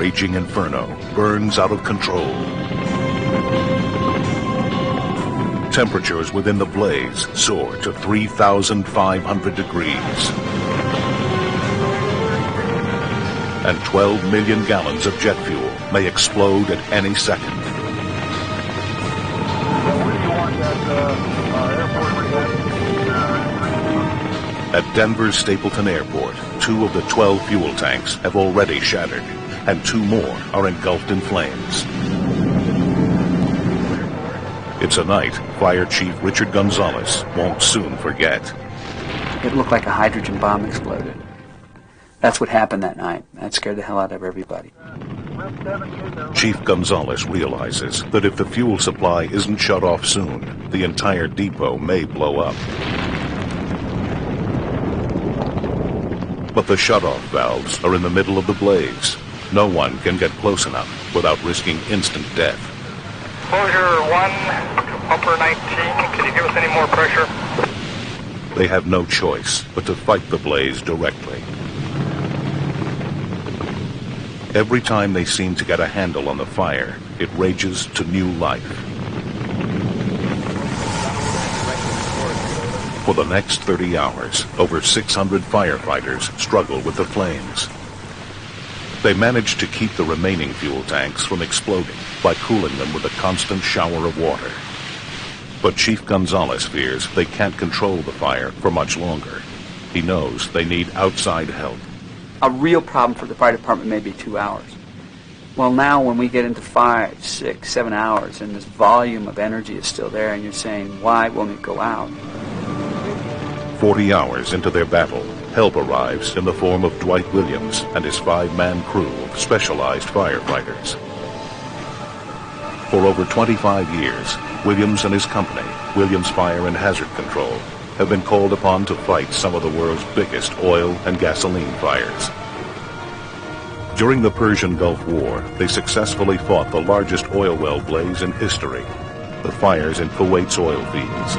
raging inferno burns out of control. Temperatures within the blaze soar to 3,500 degrees. And 12 million gallons of jet fuel may explode at any second. At Denver's Stapleton Airport, 2 of the 12 fuel tanks have already shattered, and 2 more are engulfed in flames. It's a night Fire Chief Richard Gonzalez won't soon forget. It looked like a hydrogen bomb exploded. That's what happened that night. That scared the hell out of everybody. Chief Gonzalez realizes that if the fuel supply isn't shut off soon, the entire depot may blow up. But the shutoff valves are in the middle of the blaze. No one can get close enough without risking instant death. Closure 1, pumper 19. Can you give us any more pressure? They have no choice but to fight the blaze directly. Every time they seem to get a handle on the fire, it rages to new life. For the next 30 hours, over 600 firefighters struggle with the flames. They manage to keep the remaining fuel tanks from exploding by cooling them with a constant shower of water. But Chief Gonzalez fears they can't control the fire for much longer. He knows they need outside help. A real problem for the fire department may be 2 hours. Well, now when we get into 5, 6, 7 hours and this volume of energy is still there and you're saying, why won't it go out? 40 hours into their battle, help arrives in the form of Dwight Williams and his 5-man crew of specialized firefighters. For over 25 years, Williams and his company, Williams Fire and Hazard Control, have been called upon to fight some of the world's biggest oil and gasoline fires. During the Persian Gulf War, they successfully fought the largest oil well blaze in history, the fires in Kuwait's oil fields.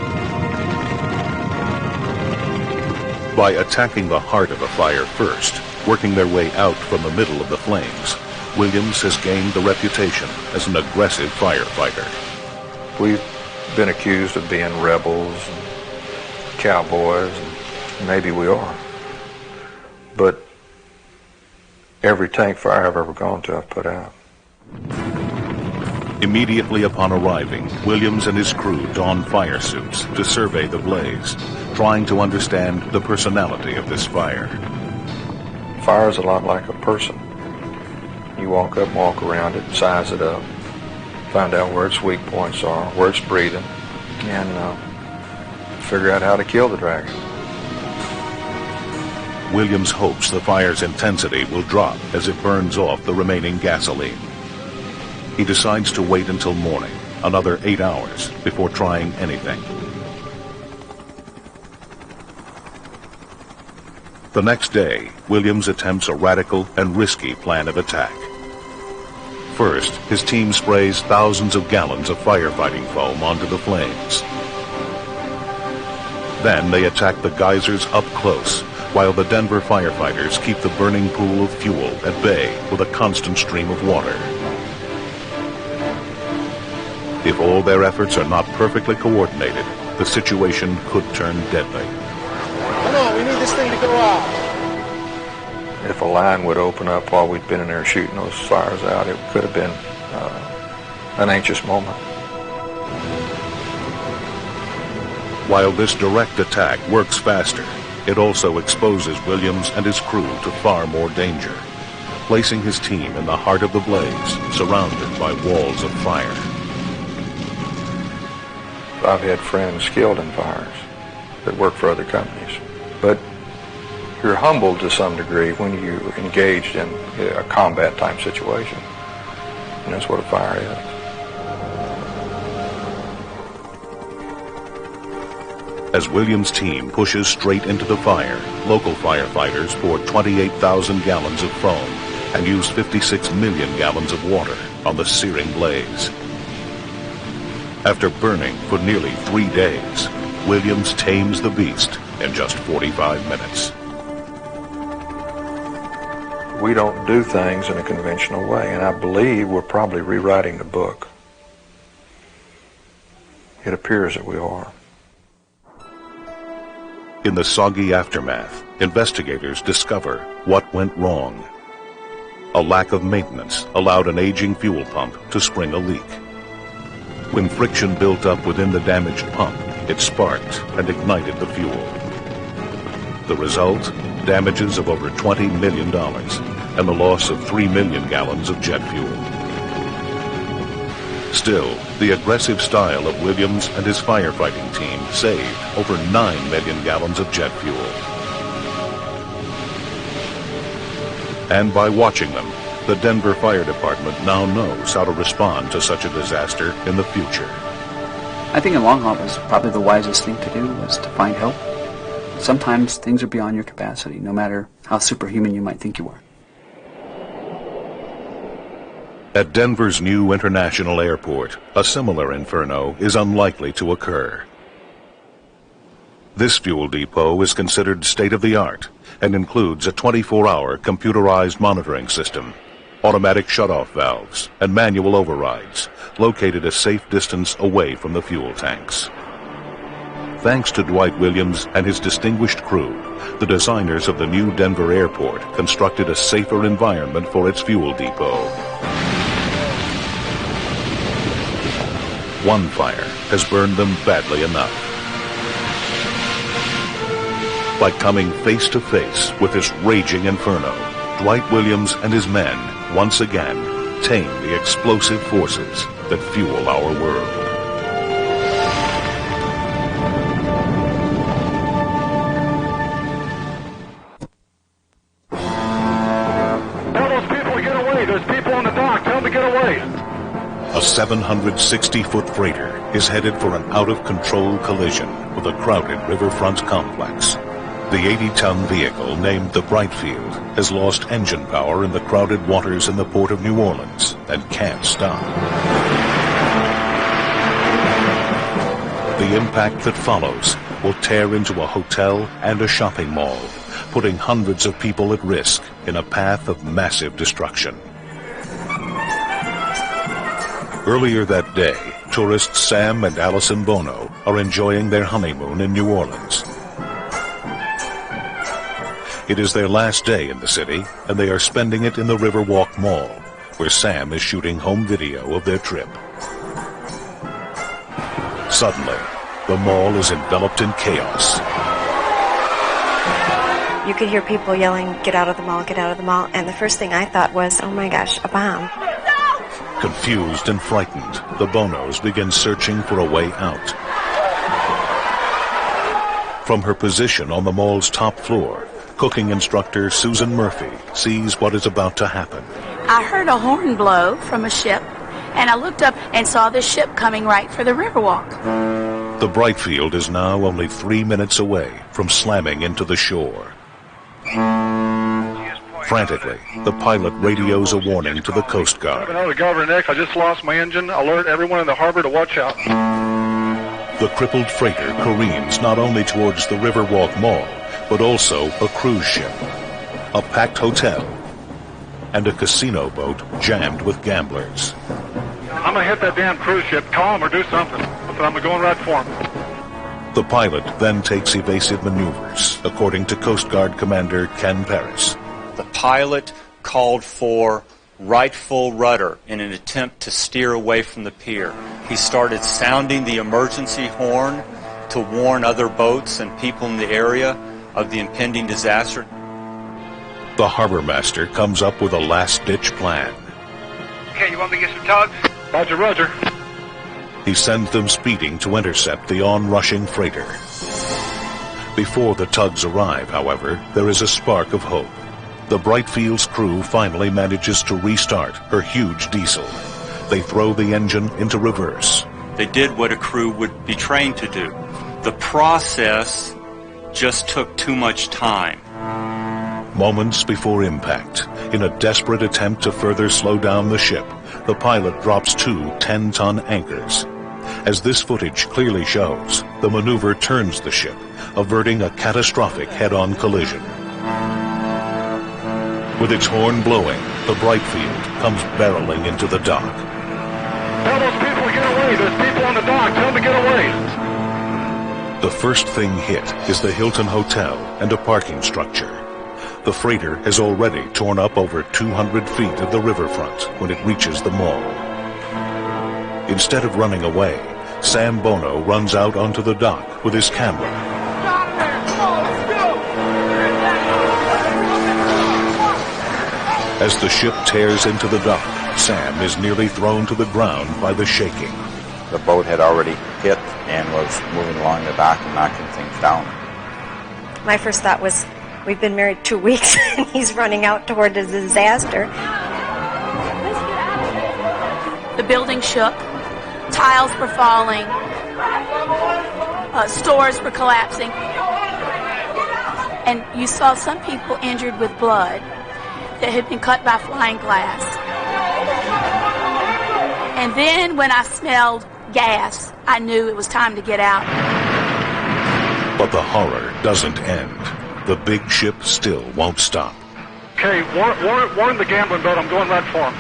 By attacking the heart of a fire first, working their way out from the middle of the flames, Williams has gained the reputation as an aggressive firefighter. We've been accused of being rebels and cowboys, and maybe we are. But every tank fire I've ever gone to, I've put out. Immediately upon arriving, Williams and his crew don fire suits to survey the blaze, trying to understand the personality of this fire. Fire is a lot like a person. You walk up, walk around it, size it up, find out where its weak points are, where it's breathing, and figure out how to kill the dragon. Williams hopes the fire's intensity will drop as it burns off the remaining gasoline. He decides to wait until morning, another 8 hours, before trying anything. The next day, Williams attempts a radical and risky plan of attack. First, his team sprays thousands of gallons of firefighting foam onto the flames. Then they attack the geysers up close, while the Denver firefighters keep the burning pool of fuel at bay with a constant stream of water. If all their efforts are not perfectly coordinated, the situation could turn deadly. Come on, we need this thing to go out. If a line would open up while we'd been in there shooting those fires out, it could have been an anxious moment. While this direct attack works faster, it also exposes Williams and his crew to far more danger, placing his team in the heart of the blaze, surrounded by walls of fire. I've had friends killed in fires that work for other companies, but you're humbled to some degree when you're engaged in a combat type situation, and that's what a fire is. As Williams' team pushes straight into the fire, local firefighters pour 28,000 gallons of foam and use 56 million gallons of water on the searing blaze. After burning for nearly 3 days, Williams tames the beast in just 45 minutes. We don't do things in a conventional way, and I believe we're probably rewriting the book. It appears that we are. In the soggy aftermath, investigators discover what went wrong. A lack of maintenance allowed an aging fuel pump to spring a leak. When friction built up within the damaged pump, it sparked and ignited the fuel. The result? Damages of over $20 million and the loss of 3 million gallons of jet fuel. Still, the aggressive style of Williams and his firefighting team saved over 9 million gallons of jet fuel. And by watching them, the Denver Fire Department now knows how to respond to such a disaster in the future. I think in the long haul it was probably the wisest thing to do was to find help. Sometimes things are beyond your capacity, no matter how superhuman you might think you are. At Denver's new international airport, a similar inferno is unlikely to occur. This fuel depot is considered state-of-the-art and includes a 24-hour computerized monitoring system, automatic shutoff valves, and manual overrides, located a safe distance away from the fuel tanks. Thanks to Dwight Williams and his distinguished crew, the designers of the new Denver airport constructed a safer environment for its fuel depot. One fire has burned them badly enough. By coming face to face with this raging inferno, Dwight Williams and his men once again tame the explosive forces that fuel our world. Tell those people to get away. There's people on the dock. Tell them to get away. A 760-foot freighter is headed for an out-of-control collision with a crowded riverfront complex. The 80-ton vehicle, named the Brightfield, has lost engine power in the crowded waters in the port of New Orleans and can't stop. The impact that follows will tear into a hotel and a shopping mall, putting hundreds of people at risk in a path of massive destruction. Earlier that day, tourists Sam and Allison Bono are enjoying their honeymoon in New Orleans. It is their last day in the city, and they are spending it in the Riverwalk Mall, where Sam is shooting home video of their trip. Suddenly, the mall is enveloped in chaos. You could hear people yelling, "Get out of the mall, get out of the mall," and the first thing I thought was, oh my gosh, a bomb. Confused and frightened, the Bonos begin searching for a way out. From her position on the mall's top floor, cooking instructor Susan Murphy sees what is about to happen. I heard a horn blow from a ship, and I looked up and saw the ship coming right for the Riverwalk. The Brightfield is now only 3 minutes away from slamming into the shore. Frantically, the pilot radios a warning to the Coast Guard. Hello, Governor Nick. I just lost my engine. Alert everyone in the harbor to watch out. The crippled freighter careens not only towards the Riverwalk Mall, but also a cruise ship, a packed hotel, and a casino boat jammed with gamblers. I'm going to hit that damn cruise ship. Call him or do something. I'm going right for him. The pilot then takes evasive maneuvers, according to Coast Guard Commander Ken Paris. The pilot called for right full rudder in an attempt to steer away from the pier. He started sounding the emergency horn to warn other boats and people in the area of the impending disaster. The harbor master comes up with a last-ditch plan. Okay, you want me to get some tugs? Roger, roger. He sends them speeding to intercept the on-rushing freighter. Before the tugs arrive, however, there is a spark of hope. The Brightfield's crew finally manages to restart her huge diesel. They throw the engine into reverse. They did what a crew would be trained to do. The process just took too much time. Moments before impact, in a desperate attempt to further slow down the ship, the pilot drops 2 10-ton anchors. As this footage clearly shows, the maneuver turns the ship, averting a catastrophic head-on collision. With its horn blowing, the Brightfield comes barreling into the dock. Tell those people to get away. There's people on the dock. Tell them to get away. The first thing hit is the Hilton Hotel and a parking structure. The freighter has already torn up over 200 feet of the riverfront when it reaches the mall. Instead of running away, Sam Bono runs out onto the dock with his camera. As the ship tears into the dock, Sam is nearly thrown to the ground by the shaking. The boat had already hit and was moving along the dock and knocking things down. My first thought was, we've been married 2 weeks and he's running out toward a disaster. The building shook. Tiles were falling. Stores were collapsing. And you saw some people injured with blood that had been cut by flying glass. And then when I smelled gas, I knew it was time to get out. But the horror doesn't end. The big ship still won't stop. Okay, warn the gambling boat. I'm going right for him.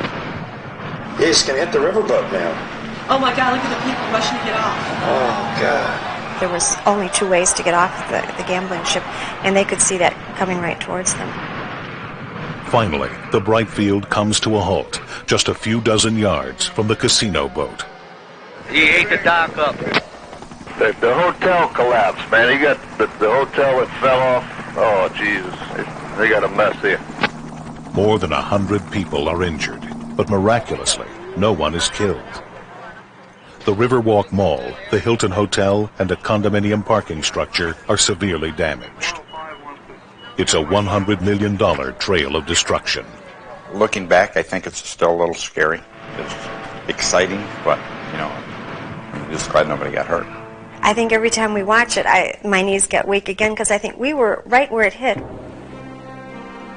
Yeah, he's going to hit the riverboat now. Oh my God, look at the people rushing to get off. Oh, God. There was only 2 ways to get off the gambling ship, and they could see that coming right towards them. Finally, the Brightfield comes to a halt, just a few dozen yards from the casino boat. He ate the dock up. The hotel collapsed, man. You got the hotel that fell off. Oh, Jesus. They got a mess here. More than 100 people are injured, but miraculously, no one is killed. The Riverwalk Mall, the Hilton Hotel, and a condominium parking structure are severely damaged. It's a $100 million trail of destruction. Looking back, I think it's still a little scary. It's exciting, but, I'm just glad nobody got hurt. I think every time we watch it, my knees get weak again because I think we were right where it hit.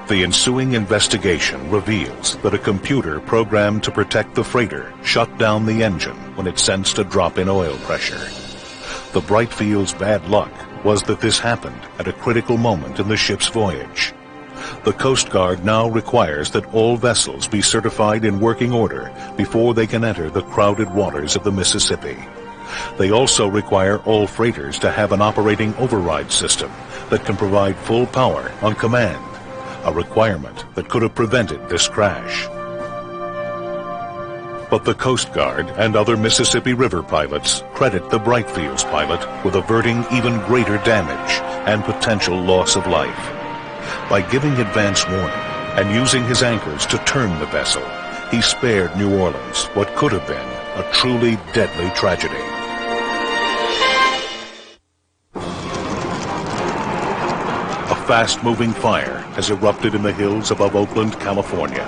The ensuing investigation reveals that a computer programmed to protect the freighter shut down the engine when it sensed a drop in oil pressure. The Brightfield's bad luck was that this happened at a critical moment in the ship's voyage. The Coast Guard now requires that all vessels be certified in working order before they can enter the crowded waters of the Mississippi. They also require all freighters to have an operating override system that can provide full power on command, a requirement that could have prevented this crash. But the Coast Guard and other Mississippi River pilots credit the Brightfield's pilot with averting even greater damage and potential loss of life. By giving advance warning and using his anchors to turn the vessel, he spared New Orleans what could have been a truly deadly tragedy. A fast-moving fire has erupted in the hills above Oakland, California.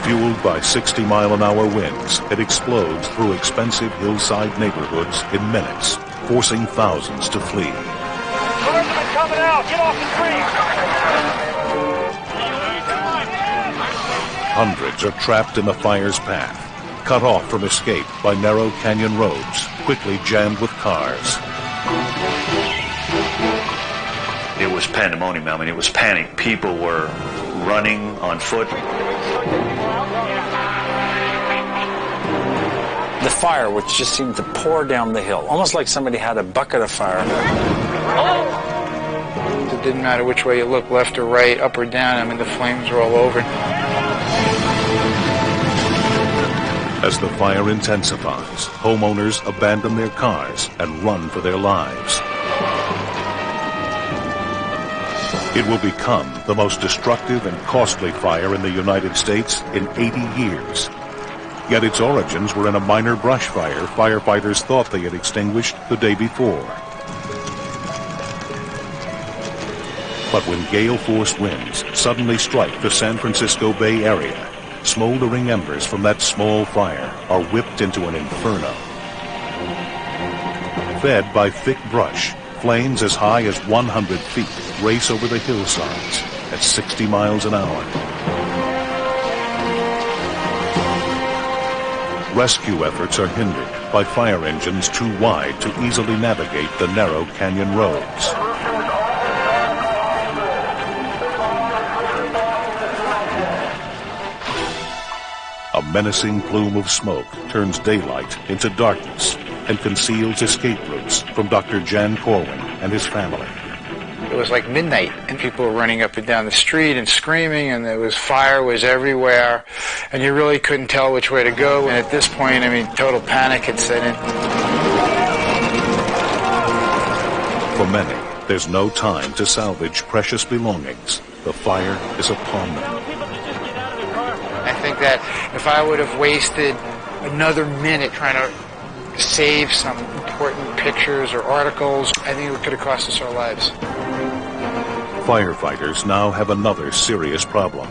Fueled by 60-mile-an-hour winds, it explodes through expensive hillside neighborhoods in minutes, forcing thousands to flee. Guardsmen coming out! Get off the street! Hundreds are trapped in the fire's path, cut off from escape by narrow canyon roads, quickly jammed with cars. It was pandemonium. I mean, it was panic. People were running on foot. The fire, which just seemed to pour down the hill, almost like somebody had a bucket of fire. It didn't matter which way you look, left or right, up or down. I mean, the flames were all over. As the fire intensifies, homeowners abandon their cars and run for their lives. It will become the most destructive and costly fire in the United States in 80 years. Yet its origins were in a minor brush fire firefighters thought they had extinguished the day before. But when gale-force winds suddenly strike the San Francisco Bay Area, smoldering embers from that small fire are whipped into an inferno. Fed by thick brush, flames as high as 100 feet race over the hillsides at 60 miles an hour. Rescue efforts are hindered by fire engines too wide to easily navigate the narrow canyon roads. A menacing plume of smoke turns daylight into darkness and conceals escape routes from Dr. Jan Corwin and his family. It was like midnight, and people were running up and down the street and screaming, and fire was everywhere, and you really couldn't tell which way to go. And at this point, I mean, total panic had set in. For many, there's no time to salvage precious belongings. The fire is upon them. I think that if I would have wasted another minute trying to save some important pictures or articles, I think it could have cost us our lives. Firefighters now have another serious problem.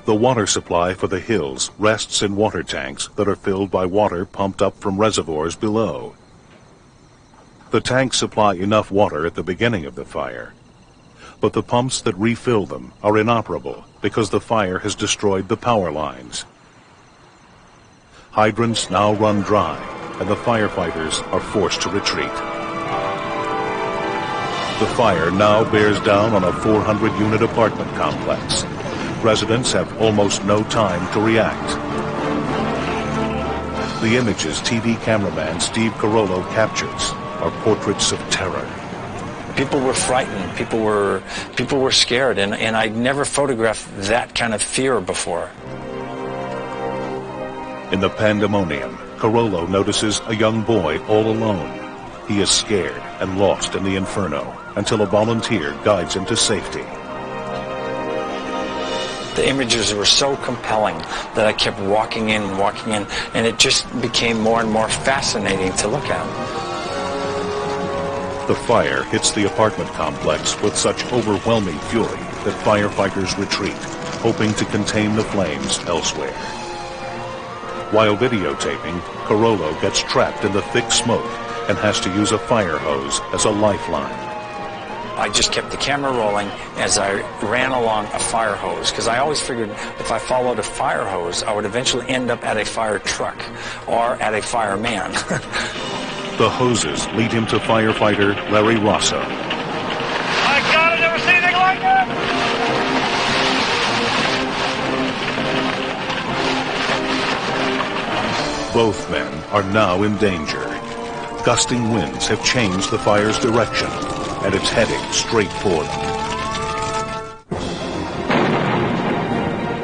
The water supply for the hills rests in water tanks that are filled by water pumped up from reservoirs below. The tanks supply enough water at the beginning of the fire, but the pumps that refill them are inoperable because the fire has destroyed the power lines. Hydrants now run dry, and the firefighters are forced to retreat. The fire now bears down on a 400-unit apartment complex. Residents have almost no time to react. The images TV cameraman Steve Carollo captures are portraits of terror. People were frightened. People were scared, and I'd never photographed that kind of fear before. In the pandemonium, Carollo notices a young boy all alone. He is scared and lost in the inferno until a volunteer guides him to safety. The images were so compelling that I kept walking in, and it just became more and more fascinating to look at. The fire hits the apartment complex with such overwhelming fury that firefighters retreat, hoping to contain the flames elsewhere. While videotaping, Carollo gets trapped in the thick smoke and has to use a fire hose as a lifeline. I just kept the camera rolling as I ran along a fire hose, because I always figured if I followed a fire hose, I would eventually end up at a fire truck or at a fireman. The hoses lead him to firefighter Larry Rosso. My God, I've never seen anything like that! Both men are now in danger. Gusting winds have changed the fire's direction, and it's heading straight for them.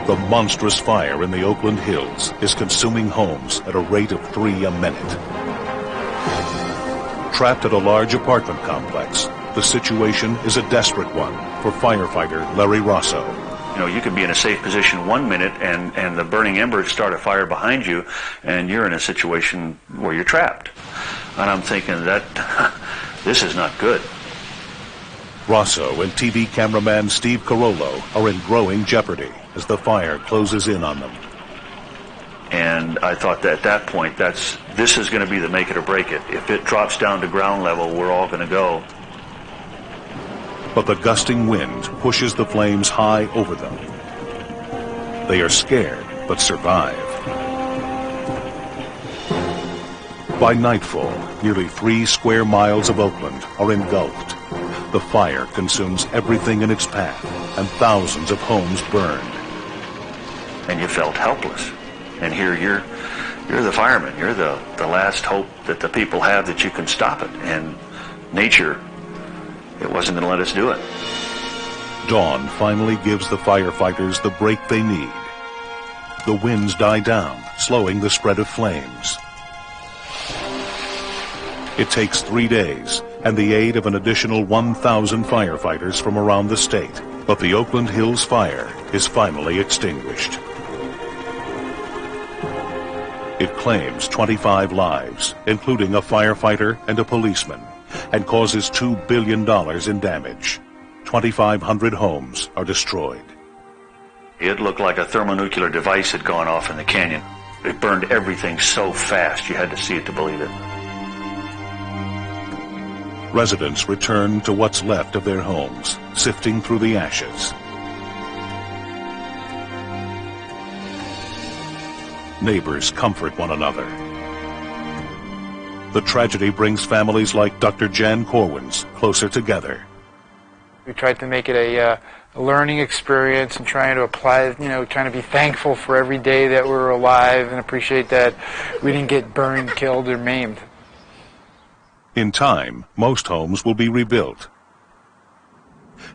The monstrous fire in the Oakland Hills is consuming homes at a rate of 3 a minute. Trapped at a large apartment complex, the situation is a desperate one for firefighter Larry Rosso. You know, you could be in a safe position 1 minute and the burning embers start a fire behind you, and you're in a situation where you're trapped. And I'm thinking that this is not good. Rosso and TV cameraman Steve Carollo are in growing jeopardy as the fire closes in on them. And I thought that at that point, this is going to be the make it or break it. If it drops down to ground level, we're all going to go. But the gusting wind pushes the flames high over them. They are scared, but survive. By nightfall, nearly 3 square miles of Oakland are engulfed. The fire consumes everything in its path, and thousands of homes burned. And you felt helpless. And here you're the fireman. You're the last hope that the people have that you can stop it. And nature, it wasn't going to let us do it. Dawn finally gives the firefighters the break they need. The winds die down, slowing the spread of flames. It takes 3 days and the aid of an additional 1,000 firefighters from around the state, but the Oakland Hills fire is finally extinguished. It claims 25 lives, including a firefighter and a policeman, and causes $2 billion in damage. 2,500 homes are destroyed. It looked like a thermonuclear device had gone off in the canyon. It burned everything so fast you had to see it to believe it. Residents return to what's left of their homes, sifting through the ashes. Neighbors comfort one another. The tragedy brings families like Dr. Jan Corwin's closer together. We tried to make it a learning experience and trying to apply, trying to be thankful for every day that we're alive and appreciate that we didn't get burned, killed, or maimed. In time, most homes will be rebuilt.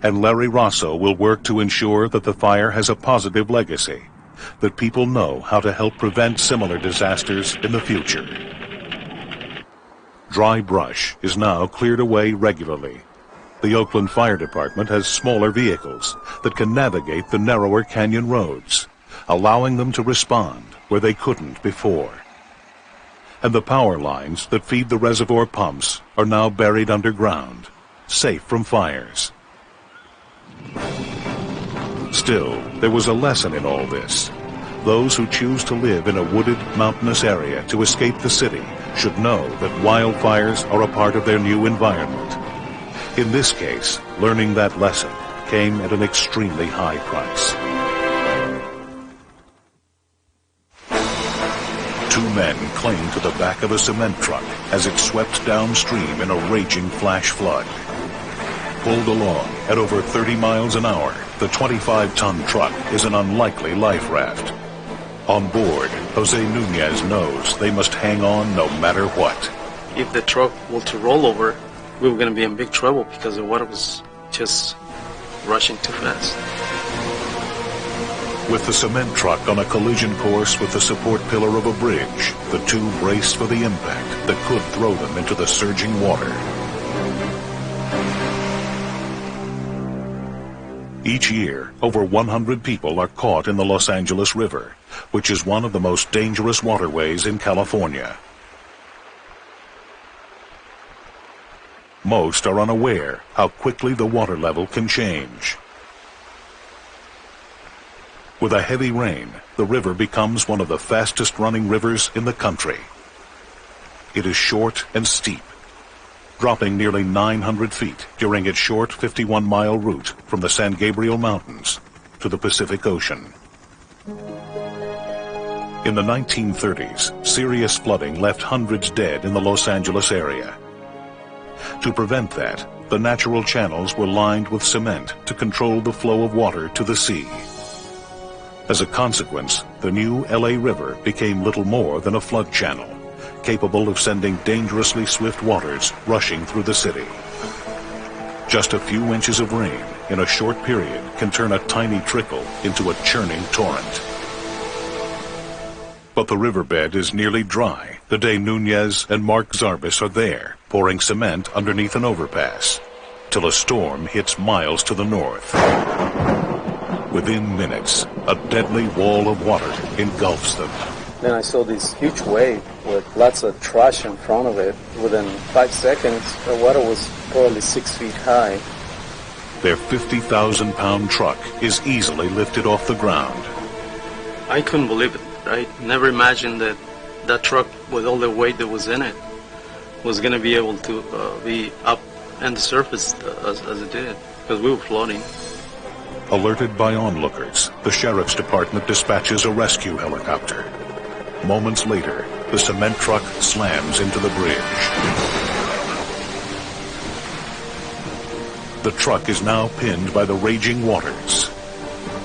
And Larry Rosso will work to ensure that the fire has a positive legacy, that people know how to help prevent similar disasters in the future. Dry brush is now cleared away regularly. The Oakland Fire Department has smaller vehicles that can navigate the narrower canyon roads, allowing them to respond where they couldn't before. And the power lines that feed the reservoir pumps are now buried underground, safe from fires. Still, there was a lesson in all this. Those who choose to live in a wooded, mountainous area to escape the city should know that wildfires are a part of their new environment. In this case, learning that lesson came at an extremely high price. Two men clung to the back of a cement truck as it swept downstream in a raging flash flood. Pulled along at over 30 miles an hour, the 25-ton truck is an unlikely life raft. On board, Jose Nunez knows they must hang on no matter what. If the truck were to roll over, we were going to be in big trouble because the water was just rushing too fast. With the cement truck on a collision course with the support pillar of a bridge, the two braced for the impact that could throw them into the surging water. Each year, over 100 people are caught in the Los Angeles River, which is one of the most dangerous waterways in California. Most are unaware how quickly the water level can change. With a heavy rain, the river becomes one of the fastest-running rivers in the country. It is short and steep, dropping nearly 900 feet during its short 51-mile route from the San Gabriel Mountains to the Pacific Ocean. In the 1930s, serious flooding left hundreds dead in the Los Angeles area. To prevent that, the natural channels were lined with cement to control the flow of water to the sea. As a consequence, the new LA River became little more than a flood channel, capable of sending dangerously swift waters rushing through the city. Just a few inches of rain in a short period can turn a tiny trickle into a churning torrent. But the riverbed is nearly dry the day Nunez and Mark Zarbis are there, pouring cement underneath an overpass, till a storm hits miles to the north. Within minutes, a deadly wall of water engulfs them. Then I saw this huge wave with lots of trash in front of it. Within 5 seconds, the water was probably 6 feet high. Their 50,000-pound truck is easily lifted off the ground. I couldn't believe it. I never imagined that that truck, with all the weight that was in it, was going to be able to be up and the surface as it did, because we were floating. Alerted by onlookers, the sheriff's department dispatches a rescue helicopter. Moments later, the cement truck slams into the bridge. The truck is now pinned by the raging waters.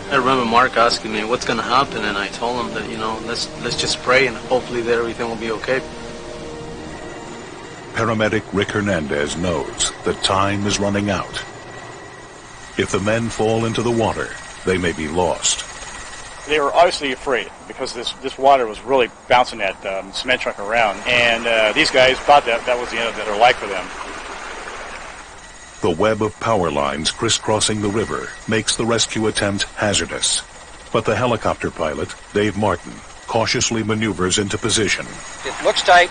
I remember Mark asking me what's going to happen, and I told him that, let's just pray and hopefully that everything will be okay. Paramedic Rick Hernandez knows that time is running out. If the men fall into the water, they may be lost. They were obviously afraid because this water was really bouncing that cement truck around, and these guys thought that was the end of their life for them. The web of power lines crisscrossing the river makes the rescue attempt hazardous. But the helicopter pilot, Dave Martin, cautiously maneuvers into position. It looks tight,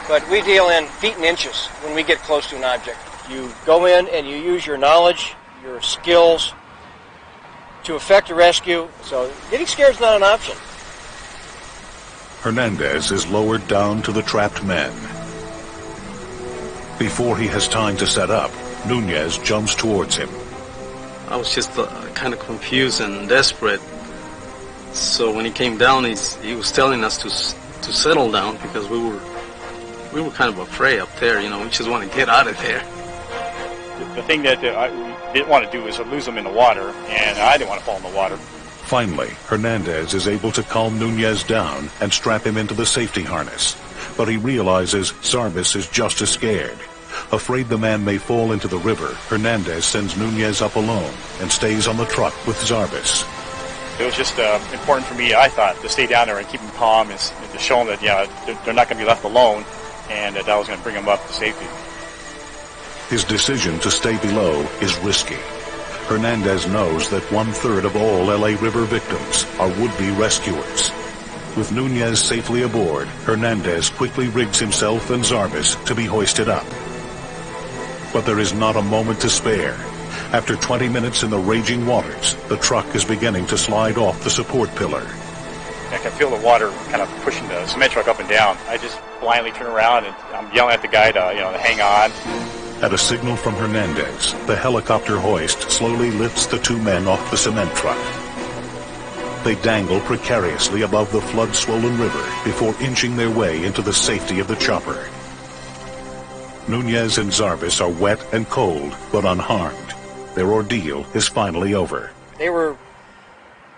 but we deal in feet and inches when we get close to an object. You go in and you use your knowledge, your skills to effect a rescue, so getting scared is not an option. Hernandez is lowered down to the trapped men. Before he has time to set up, Nunez jumps towards him. I was just kind of confused and desperate. So when he came down, he was telling us to settle down because we were kind of afraid up there. We just want to get out of there. The thing that didn't want to do is lose them in the water, and I didn't want to fall in the water. Finally, Hernandez is able to calm Nunez down and strap him into the safety harness. But he realizes Zarbis is just as scared. Afraid the man may fall into the river, Hernandez sends Nunez up alone and stays on the truck with Zarbis. It was just important for me, I thought, to stay down there and keep them calm and to show them that, yeah, they're not going to be left alone, and that I was going to bring them up to safety. His decision to stay below is risky. Hernandez knows that 1/3 of all LA River victims are would-be rescuers. With Nunez safely aboard, Hernandez quickly rigs himself and Zarbis to be hoisted up. But there is not a moment to spare. After 20 minutes in the raging waters, the truck is beginning to slide off the support pillar. I can feel the water kind of pushing the cement truck up and down. I just blindly turn around and I'm yelling at the guy to, to hang on. At a signal from Hernandez, the helicopter hoist slowly lifts the two men off the cement truck. They dangle precariously above the flood-swollen river before inching their way into the safety of the chopper. Nunez and Zarbis are wet and cold, but unharmed. Their ordeal is finally over. They were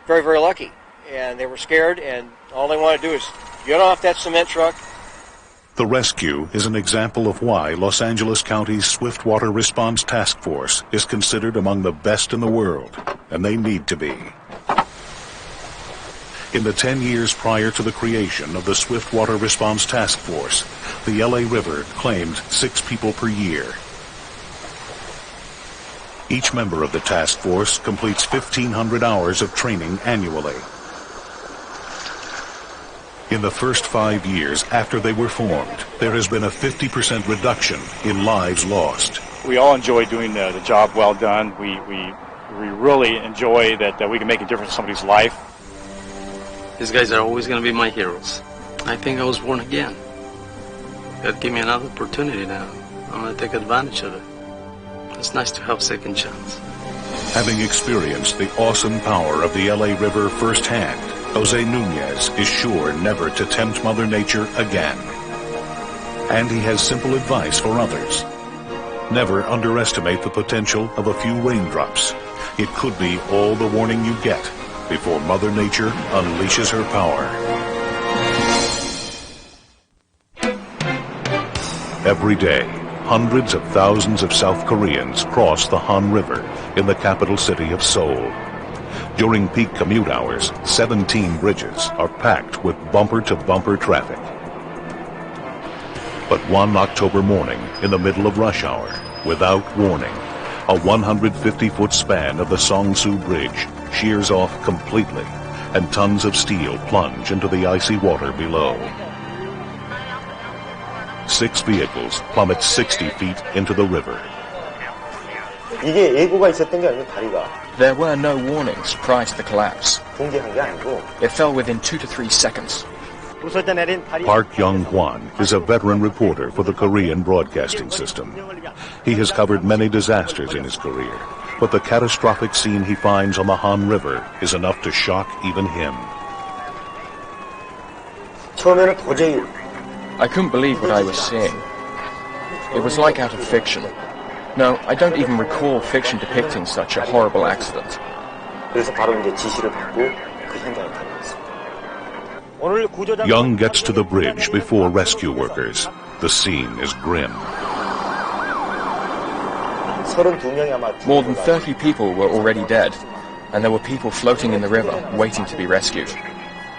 very, very lucky, and they were scared, and all they wanted to do is get off that cement truck. The rescue is an example of why Los Angeles County's Swiftwater Response Task Force is considered among the best in the world, and they need to be. In the 10 years prior to the creation of the Swiftwater Response Task Force, the LA River claimed 6 people per year. Each member of the task force completes 1,500 hours of training annually. In the first 5 years after they were formed, there has been a 50% reduction in lives lost. We all enjoy doing the job well done. We really enjoy that we can make a difference in somebody's life. These guys are always going to be my heroes. I think I was born again. God gave me another opportunity now. I'm going to take advantage of it. It's nice to have a second chance. Having experienced the awesome power of the LA River firsthand, Jose Nunez is sure never to tempt Mother Nature again. And he has simple advice for others. Never underestimate the potential of a few raindrops. It could be all the warning you get before Mother Nature unleashes her power. Every day, hundreds of thousands of South Koreans cross the Han River in the capital city of Seoul. During peak commute hours, 17 bridges are packed with bumper-to-bumper traffic. But one October morning, in the middle of rush hour, without warning, a 150-foot span of the Songsu Bridge shears off completely, and tons of steel plunge into the icy water below. 6 vehicles plummet 60 feet into the river. 이게 예고가 있었던 게 아니고 다리가 There were no warnings prior to the collapse. 붕괴한 게 아니고 It fell within 2 to 3 seconds. Park Young-hwan is a veteran reporter for the Korean broadcasting system. He has covered many disasters in his career, but the catastrophic scene he finds on the Han River is enough to shock even him. 처음에는 도저히 I couldn't believe what I was seeing. It was like out of fiction. No, I don't even recall fiction depicting such a horrible accident. 그래서 바로 이제 지시를 받고 그 현장에 다녀왔습니다. Young gets to the bridge before rescue workers. The scene is grim. More than 30 people were already dead, and there were people floating in the river waiting to be rescued.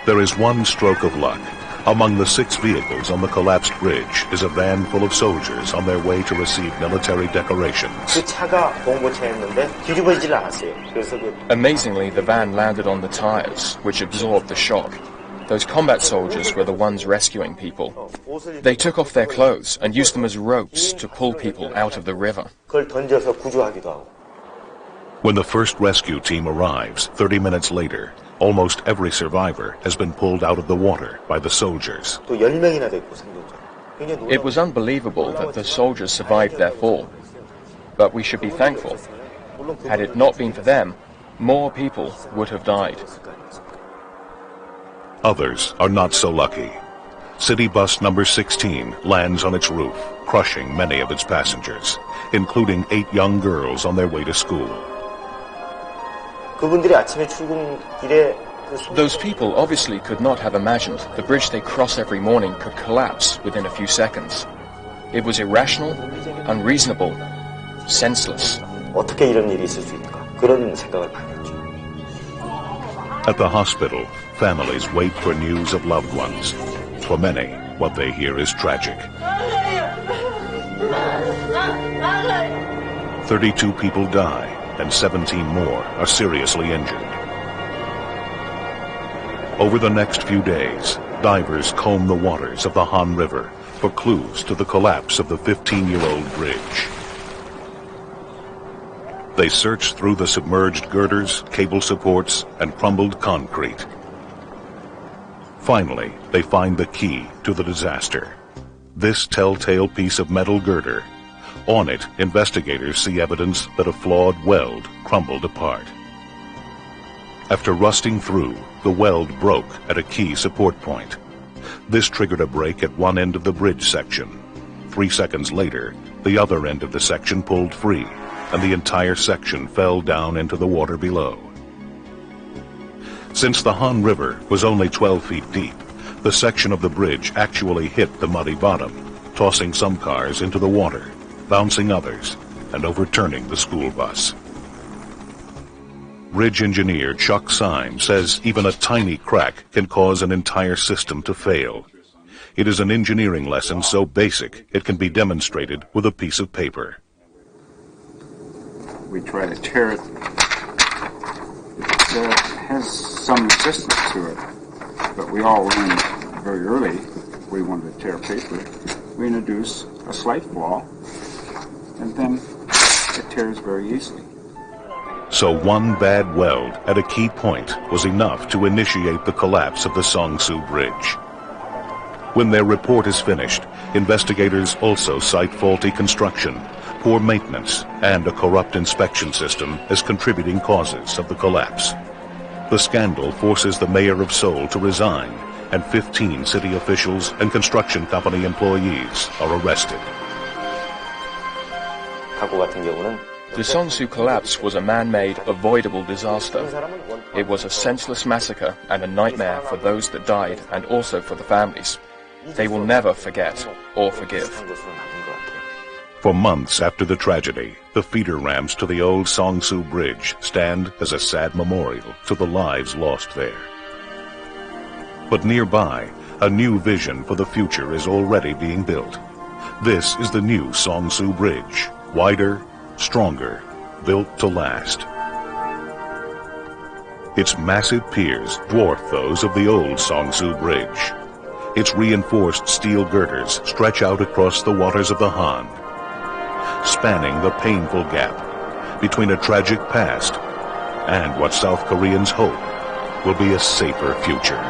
There is one stroke of luck. Among the 6 vehicles on the collapsed bridge is a van full of soldiers on their way to receive military decorations. Amazingly, the van landed on the tires, which absorbed the shock. Those combat soldiers were the ones rescuing people. They took off their clothes and used them as ropes to pull people out of the river. When the first rescue team arrives, 30 minutes later, almost every survivor has been pulled out of the water by the soldiers. It was unbelievable that the soldiers survived their fall. But we should be thankful. Had it not been for them, more people would have died. Others are not so lucky. City bus number 16 lands on its roof, crushing many of its passengers, including 8 young girls on their way to school. Those people obviously could not have imagined the bridge they cross every morning could collapse within a few seconds. It was irrational, unreasonable, senseless. At the hospital, families wait for news of loved ones. For many, what they hear is tragic. 32 people die, and 17 more are seriously injured. Over the next few days, divers comb the waters of the Han River for clues to the collapse of the 15-year-old bridge. They search through the submerged girders, cable supports, and crumbled concrete. Finally, they find the key to the disaster. This telltale piece of metal girder. On it, investigators see evidence that a flawed weld crumbled apart. After rusting through, the weld broke at a key support point. This triggered a break at one end of the bridge section. 3 seconds later, the other end of the section pulled free, and the entire section fell down into the water below. Since the Han River was only 12 feet deep, the section of the bridge actually hit the muddy bottom, tossing some cars into the water, bouncing others, and overturning the school bus. Bridge engineer Chuck Syme says even a tiny crack can cause an entire system to fail. It is an engineering lesson so basic it can be demonstrated with a piece of paper. We try to tear it. It has some resistance to it, but we all learned very early we wanted to tear paper. We introduce a slight flaw, and then it tears very easily. So one bad weld at a key point was enough to initiate the collapse of the Songsu Bridge. When their report is finished, investigators also cite faulty construction, poor maintenance, and a corrupt inspection system as contributing causes of the collapse. The scandal forces the mayor of Seoul to resign, and 15 city officials and construction company employees are arrested. The Songsu collapse was a man-made, avoidable disaster. It was a senseless massacre and a nightmare for those that died and also for the families. They will never forget or forgive. For months after the tragedy, the feeder ramps to the old Songsu Bridge stand as a sad memorial to the lives lost there. But nearby, a new vision for the future is already being built. This is the new Songsu Bridge, wider, stronger, built to last. Its massive piers dwarf those of the old Songsu Bridge. Its reinforced steel girders stretch out across the waters of the Han, spanning the painful gap between a tragic past and what South Koreans hope will be a safer future.